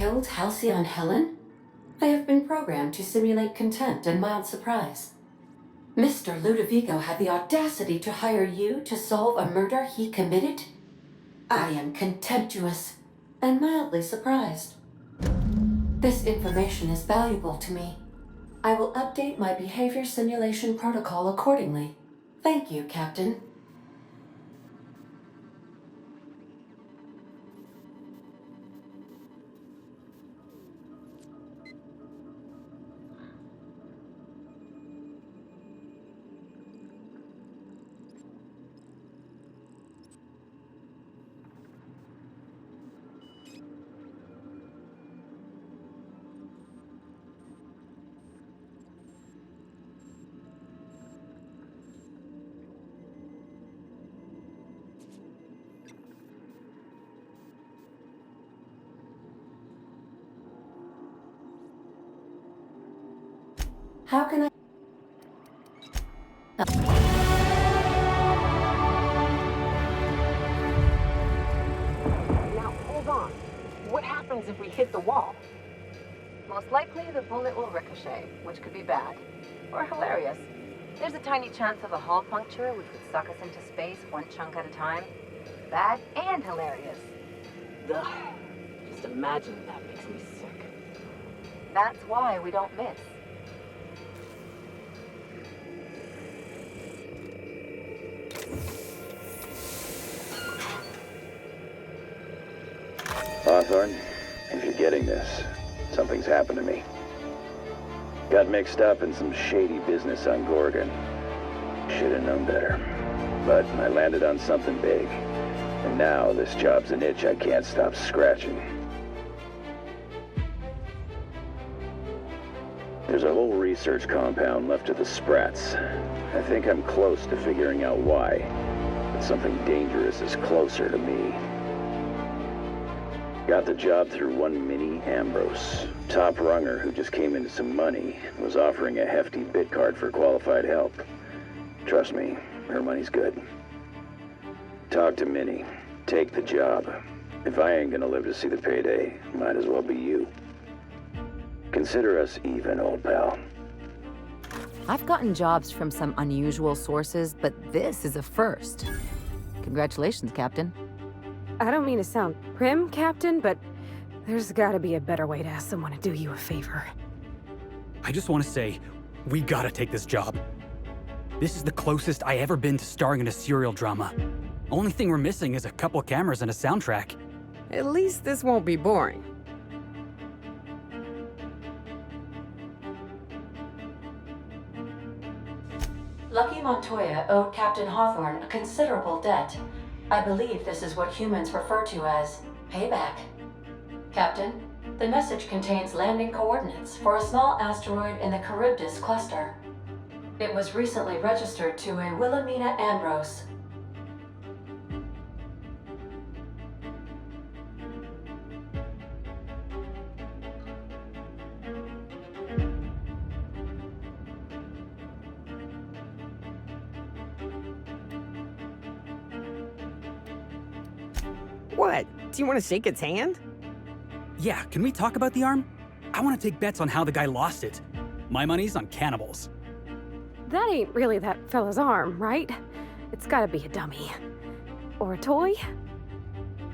Killed Halcyon Helen? I have been programmed to simulate contempt and mild surprise. Mr. Ludovico had the audacity to hire you to solve a murder he committed? I am contemptuous and mildly surprised. This information is valuable to me. I will update my behavior simulation protocol accordingly. Thank you, Captain. How can I... Now, hold on. What happens if we hit the wall? Most likely, the bullet will ricochet, which could be bad. Or hilarious. There's a tiny chance of a hull puncture, which would suck us into space one chunk at a time. Bad and hilarious. Ugh. Just imagine that makes me sick. That's why we don't miss. Hawthorne, if you're getting this, something's happened to me. Got mixed up in some shady business on Gorgon. Should've known better. But I landed on something big. And now this job's an itch I can't stop scratching. There's a whole research compound left of the Sprats. I think I'm close to figuring out why. But something dangerous is closer to me. Got the job through one Minnie Ambrose. Top runger who just came into some money, was offering a hefty bid card for qualified help. Trust me, her money's good. Talk to Minnie. Take the job. If I ain't gonna live to see the payday, might as well be you. Consider us even, old pal. I've gotten jobs from some unusual sources, but this is a first. Congratulations, Captain. I don't mean to sound prim, Captain, but there's gotta be a better way to ask someone to do you a favor. I just want to say, we gotta take this job. This is the closest I ever been to starring in a serial drama. Only thing we're missing is a couple cameras and a soundtrack. At least this won't be boring. Lucky Montoya owed Captain Hawthorne a considerable debt. I believe this is what humans refer to as payback. Captain, the message contains landing coordinates for a small asteroid in the Charybdis cluster. It was recently registered to a Wilhelmina Ambrose. What? Do you want to shake its hand? Yeah, can we talk about the arm? I want to take bets on how the guy lost it. My money's on cannibals. That ain't really that fella's arm, right? It's gotta be a dummy. Or a toy?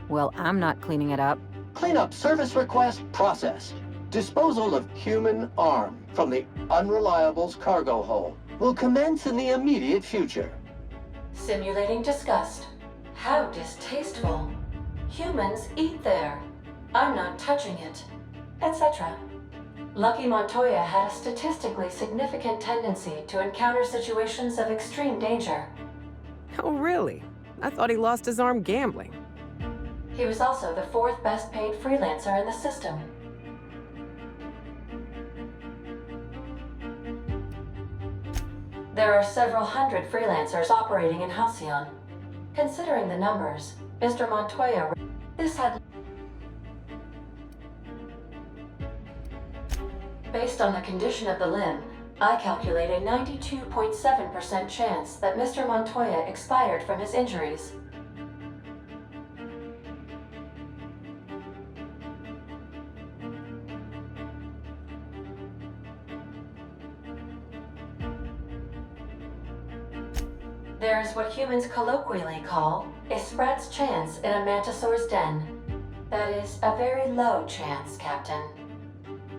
Well, I'm not cleaning it up. Cleanup service request processed. Disposal of human arm from the Unreliable's cargo hold will commence in the immediate future. Simulating disgust. How distasteful. Humans eat there. I'm not touching it. Etc. Lucky Montoya had a statistically significant tendency to encounter situations of extreme danger. Oh, really? I thought he lost his arm gambling. He was also the fourth best paid freelancer in the system. There are several hundred freelancers operating in Halcyon. Considering the numbers, Mr. Montoya, this had... Based on the condition of the limb, I calculate a 92.7% chance that Mr. Montoya expired from his injuries. There's what humans colloquially call a Sprat's chance in a Mantisaur's den. That is a very low chance, Captain.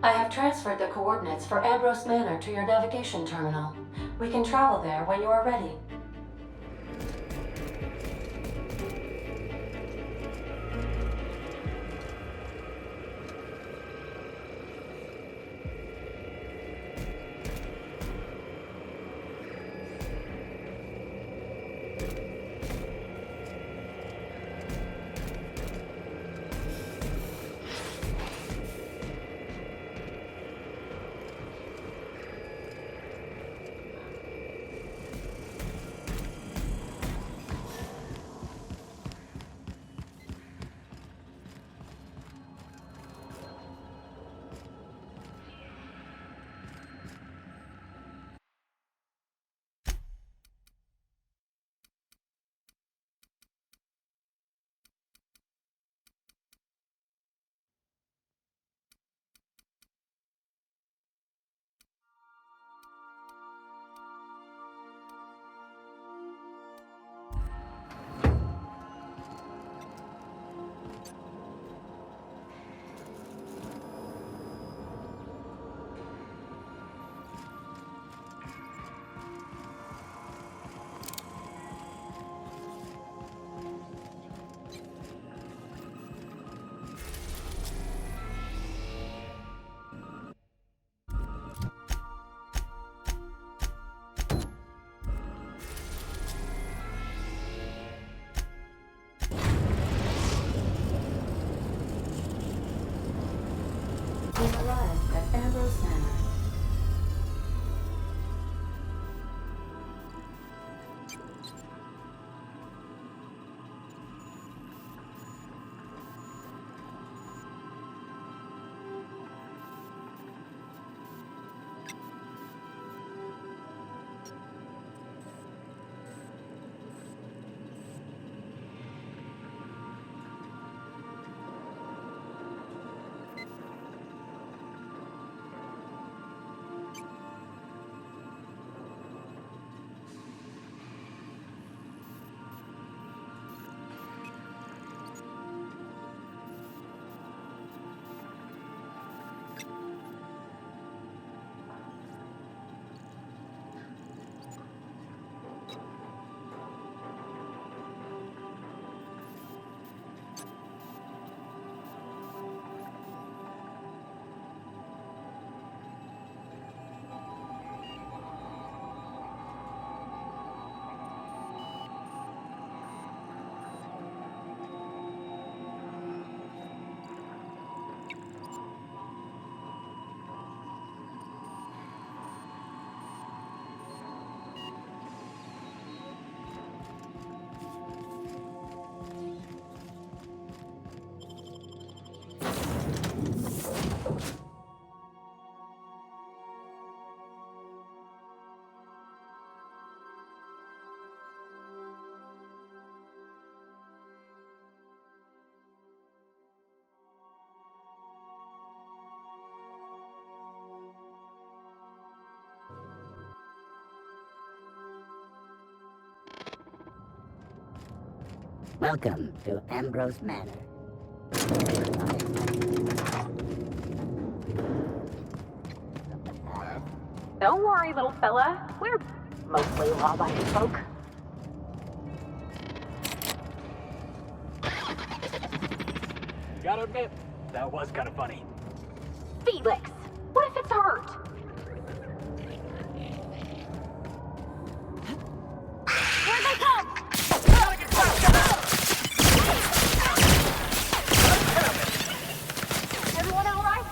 I have transferred the coordinates for Ambrose Manor to your navigation terminal. We can travel there when you are ready. We arrived at Ambrose Manor. Welcome to Ambrose Manor. Don't worry, little fella. We're mostly law-abiding folk. Gotta admit, that was kind of funny. Felix, what if it's hurt? Here they come! Everyone all right?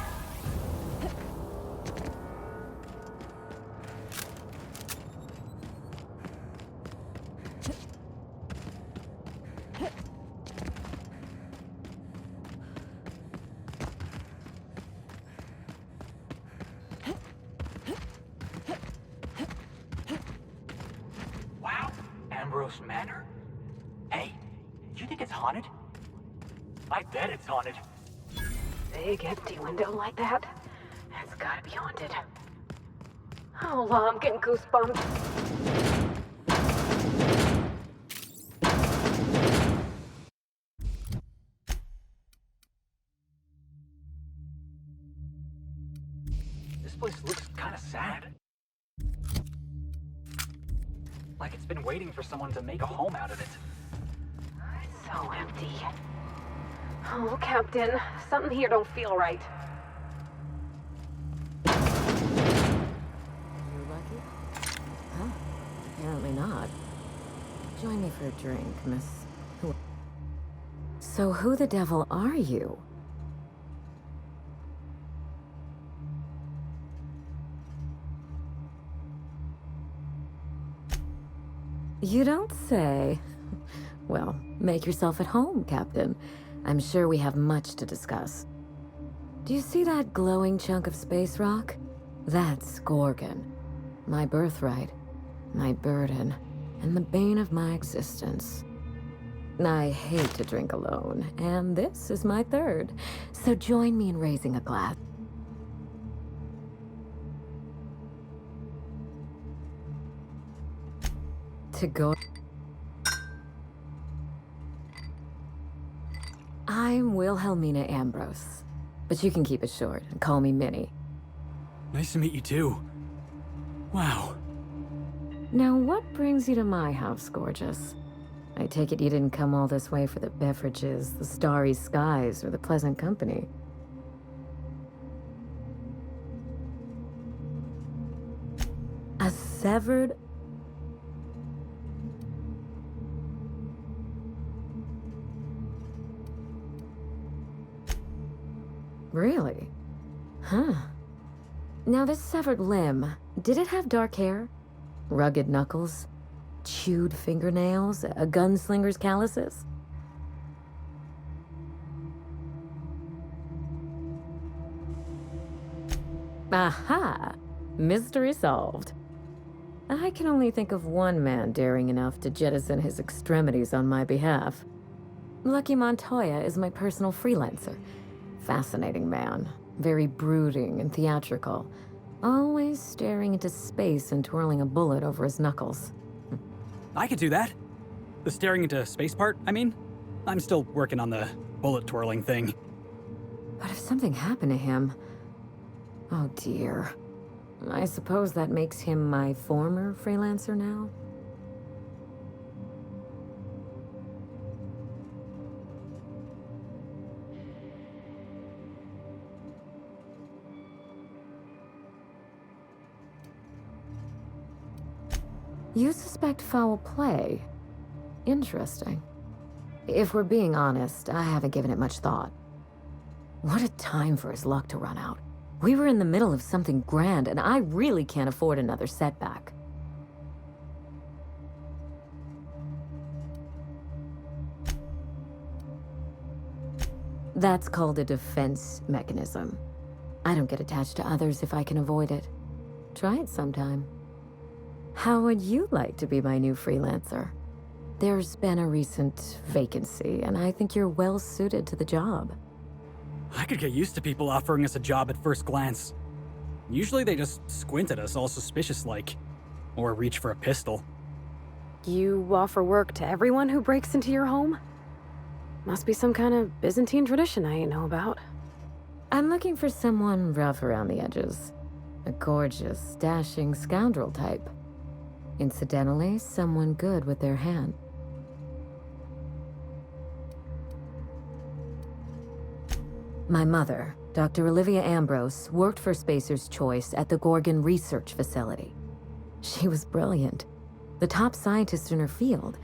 Wow, Ambrose Manor? Hey, you think it's haunted? I bet it's haunted. Big empty window like that? That's gotta be haunted. Oh, I'm getting goosebumps. place looks kind of sad. Like it's been waiting for someone to make a home out of it. So empty. Oh, Captain, something here don't feel right. You're lucky? Huh? Apparently not. Join me for a drink, Miss... So who the devil are you? You don't say. Well, make yourself at home, Captain. I'm sure we have much to discuss. Do you see that glowing chunk of space rock? That's Gorgon. My birthright, my burden, and the bane of my existence. I hate to drink alone, and this is my third. So join me in raising a glass. To go. I'm Wilhelmina Ambrose, but you can keep it short and call me Minnie. Nice to meet you too. Wow. Now, what brings you to my house, gorgeous? I take it you didn't come all this way for the beverages, the starry skies, or the pleasant company. A severed... Really? Huh. Now this severed limb, did it have dark hair? Rugged knuckles? Chewed fingernails? A gunslinger's calluses? Aha! Mystery solved. I can only think of one man daring enough to jettison his extremities on my behalf. Lucky Montoya is my personal freelancer. Fascinating man. Very brooding and theatrical. Always staring into space and twirling a bullet over his knuckles. I could do that. The staring into space part, I mean. I'm still working on the bullet twirling thing. But if something happened to him... Oh dear. I suppose that makes him my former freelancer now? You suspect foul play? Interesting. If we're being honest, I haven't given it much thought. What a time for his luck to run out. We were in the middle of something grand, and I really can't afford another setback. That's called a defense mechanism. I don't get attached to others if I can avoid it. Try it sometime. How would you like to be my new freelancer? There's been a recent vacancy, and I think you're well suited to the job. I could get used to people offering us a job at first glance. Usually they just squint at us all suspicious-like. Or reach for a pistol. You offer work to everyone who breaks into your home? Must be some kind of Byzantine tradition I ain't know about. I'm looking for someone rough around the edges. A gorgeous, dashing scoundrel type. Incidentally, someone good with their hand. My mother, Dr. Olivia Ambrose, worked for Spacer's Choice at the Gorgon Research Facility. She was brilliant, the top scientist in her field,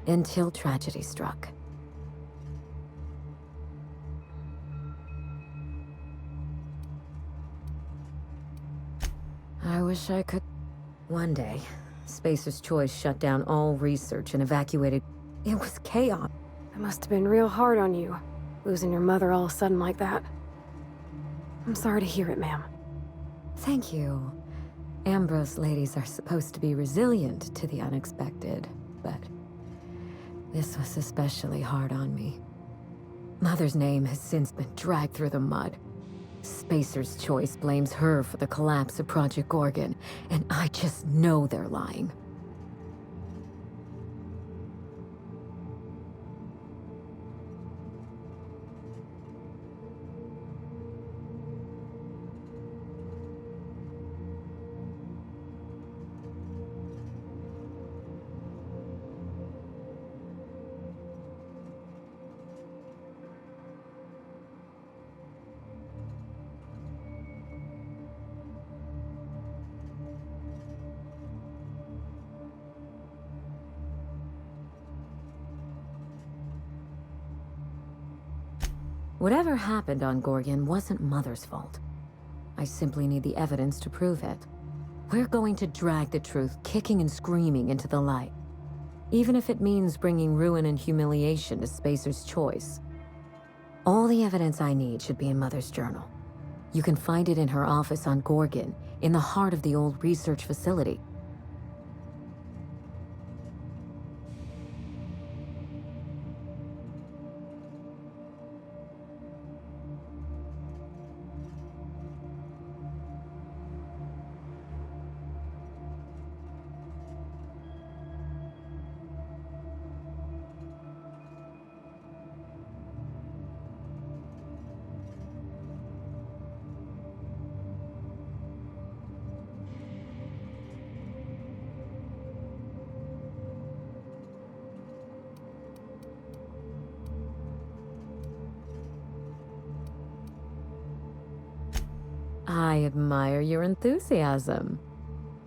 until tragedy struck. I wish I could... One day, Spacer's Choice shut down all research and evacuated. It was chaos. It must have been real hard on you, losing your mother all of a sudden like that. I'm sorry to hear it, ma'am. Thank you. Ambrose ladies are supposed to be resilient to the unexpected, but this was especially hard on me. Mother's name has since been dragged through the mud. Spacer's Choice blames her for the collapse of Project Gorgon, and I just know they're lying. Whatever happened on Gorgon wasn't Mother's fault. I simply need the evidence to prove it. We're going to drag the truth kicking and screaming into the light. Even if it means bringing ruin and humiliation to Spacer's Choice. All the evidence I need should be in Mother's journal. You can find it in her office on Gorgon, in the heart of the old research facility. I admire your enthusiasm.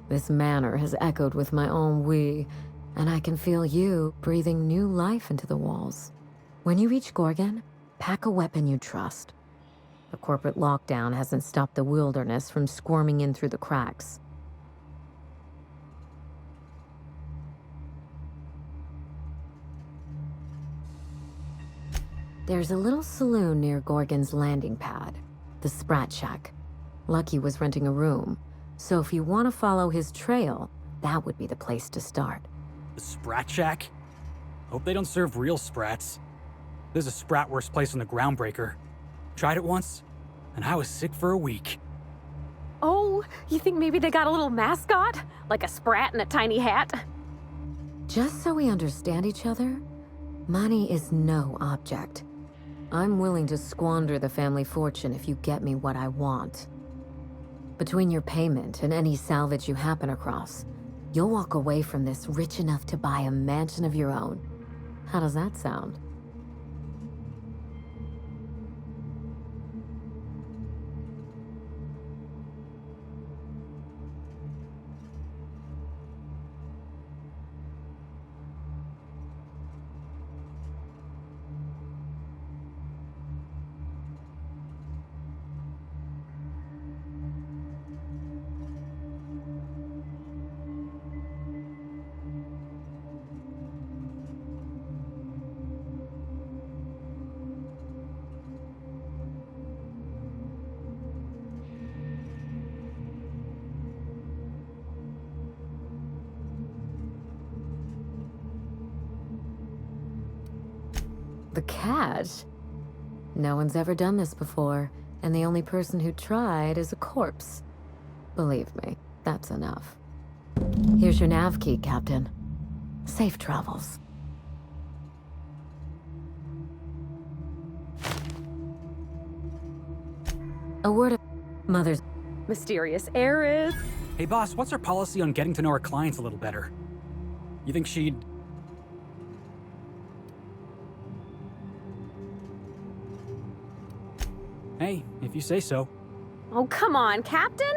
This manor has echoed with my ennui, and I can feel you breathing new life into the walls. When you reach Gorgon, pack a weapon you trust. The corporate lockdown hasn't stopped the wilderness from squirming in through the cracks. There's a little saloon near Gorgon's landing pad, the Sprat Shack. Lucky was renting a room, so if you want to follow his trail, that would be the place to start. The Sprat Shack? Hope they don't serve real sprats. There's a sprat worse place on the Groundbreaker. Tried it once, and I was sick for a week. Oh, you think maybe they got a little mascot? Like a sprat in a tiny hat? Just so we understand each other, money is no object. I'm willing to squander the family fortune if you get me what I want. Between your payment and any salvage you happen across, you'll walk away from this rich enough to buy a mansion of your own. How does that sound? The cash? No one's ever done this before, and the only person who tried is a corpse. Believe me, that's enough. Here's your nav key, Captain. Safe travels. A word of Mother's... Mysterious heiress. Hey boss, what's our policy on getting to know our clients a little better? You think she'd... Hey, if you say so. Oh, come on, Captain!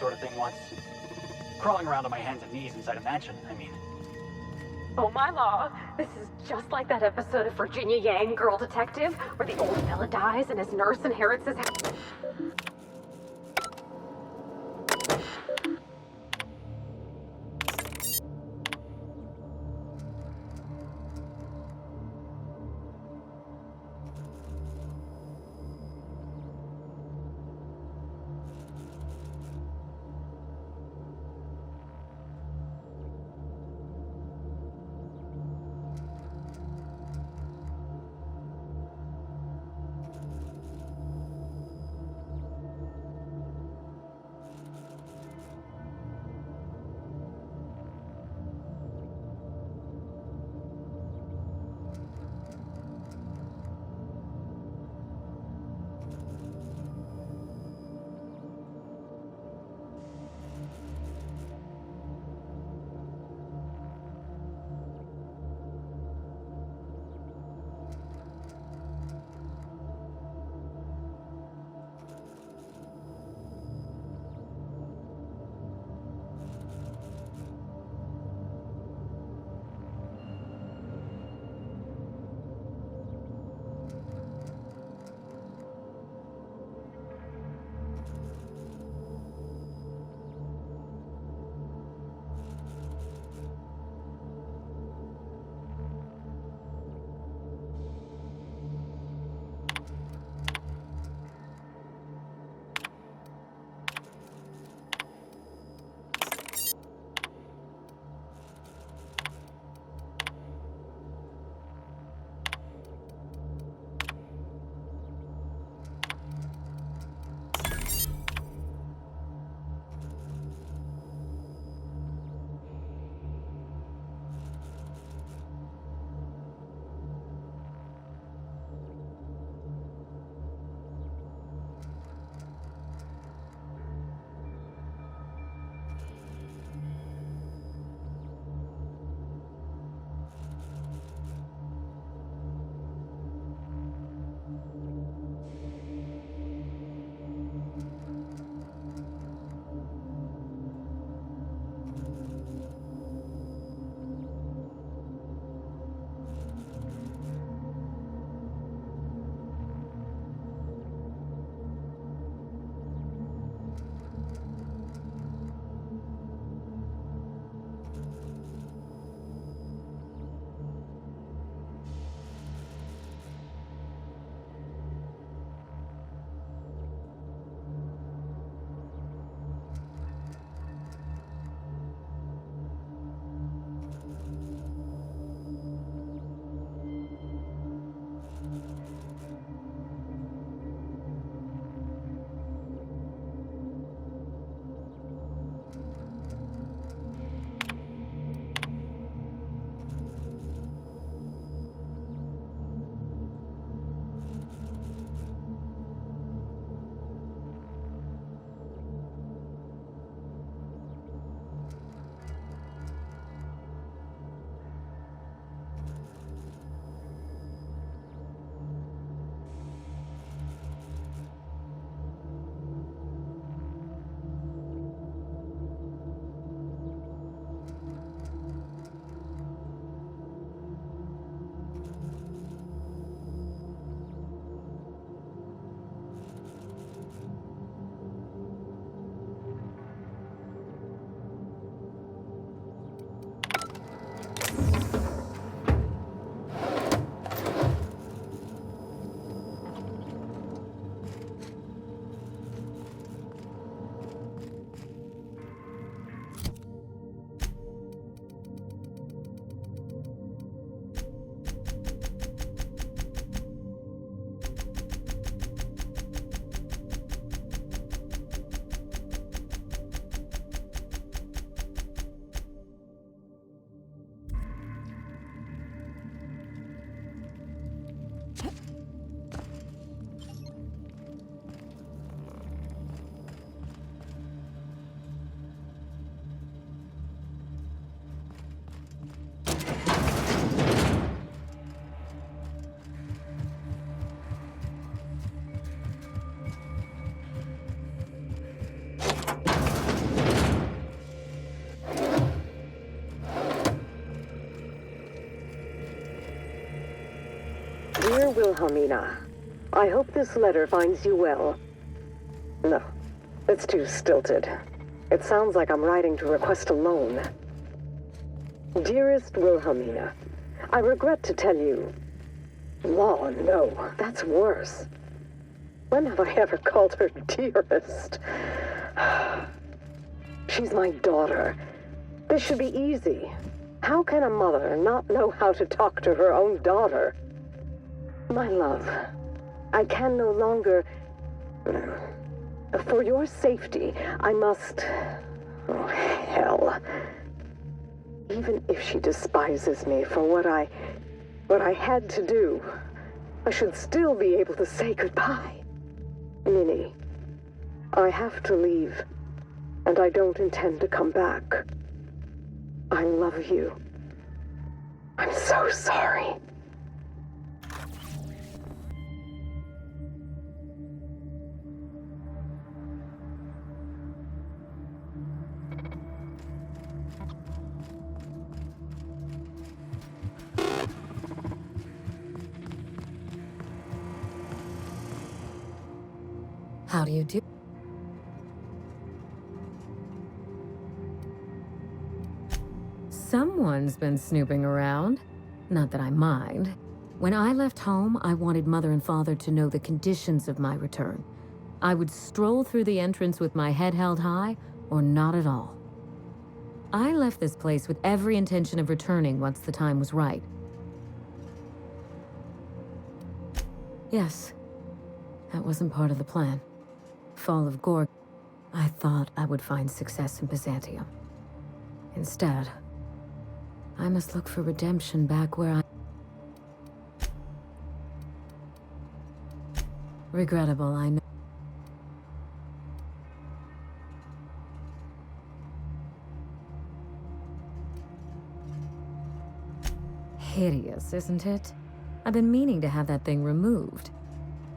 sort of thing once. Crawling around on my hands and knees inside a mansion, I mean. Oh my law, this is just like that episode of Virginia Yang, Girl Detective, where the old fella dies and his nurse inherits his house. Dear Wilhelmina, I hope this letter finds you well. No, it's too stilted. It sounds like I'm writing to request a loan. Dearest Wilhelmina, I regret to tell you... Law, no, that's worse. When have I ever called her dearest? She's my daughter. This should be easy. How can a mother not know how to talk to her own daughter? My love, I can no longer... For your safety, I must... Oh, hell. Even if she despises me for what I had to do, I should still be able to say goodbye. Minnie, I have to leave, and I don't intend to come back. I love you. I'm so sorry. How do you do? Someone's been snooping around. Not that I mind. When I left home, I wanted Mother and Father to know the conditions of my return. I would stroll through the entrance with my head held high, or not at all. I left this place with every intention of returning once the time was right. Yes, that wasn't part of the plan. Fall of Gorg. I thought I would find success in Byzantium. Instead, I must look for redemption back where I... Regrettable, I know. Hideous, isn't it? I've been meaning to have that thing removed.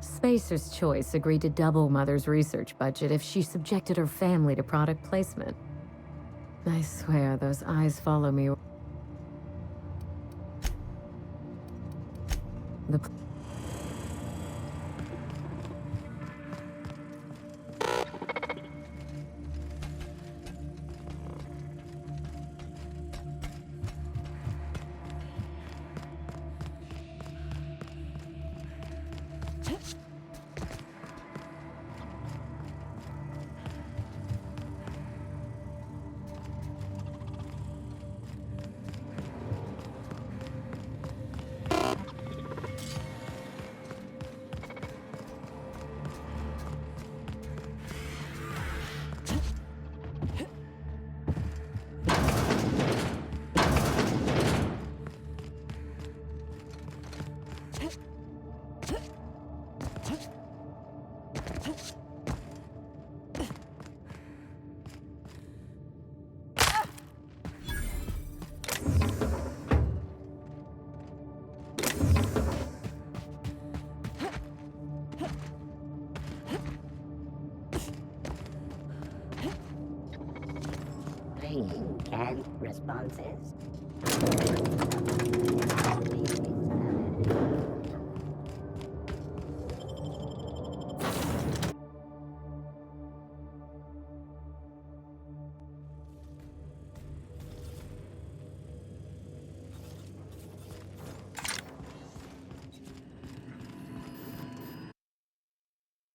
Spacer's Choice agreed to double Mother's research budget if she subjected her family to product placement. I swear those eyes follow me. The Ringing canned responses.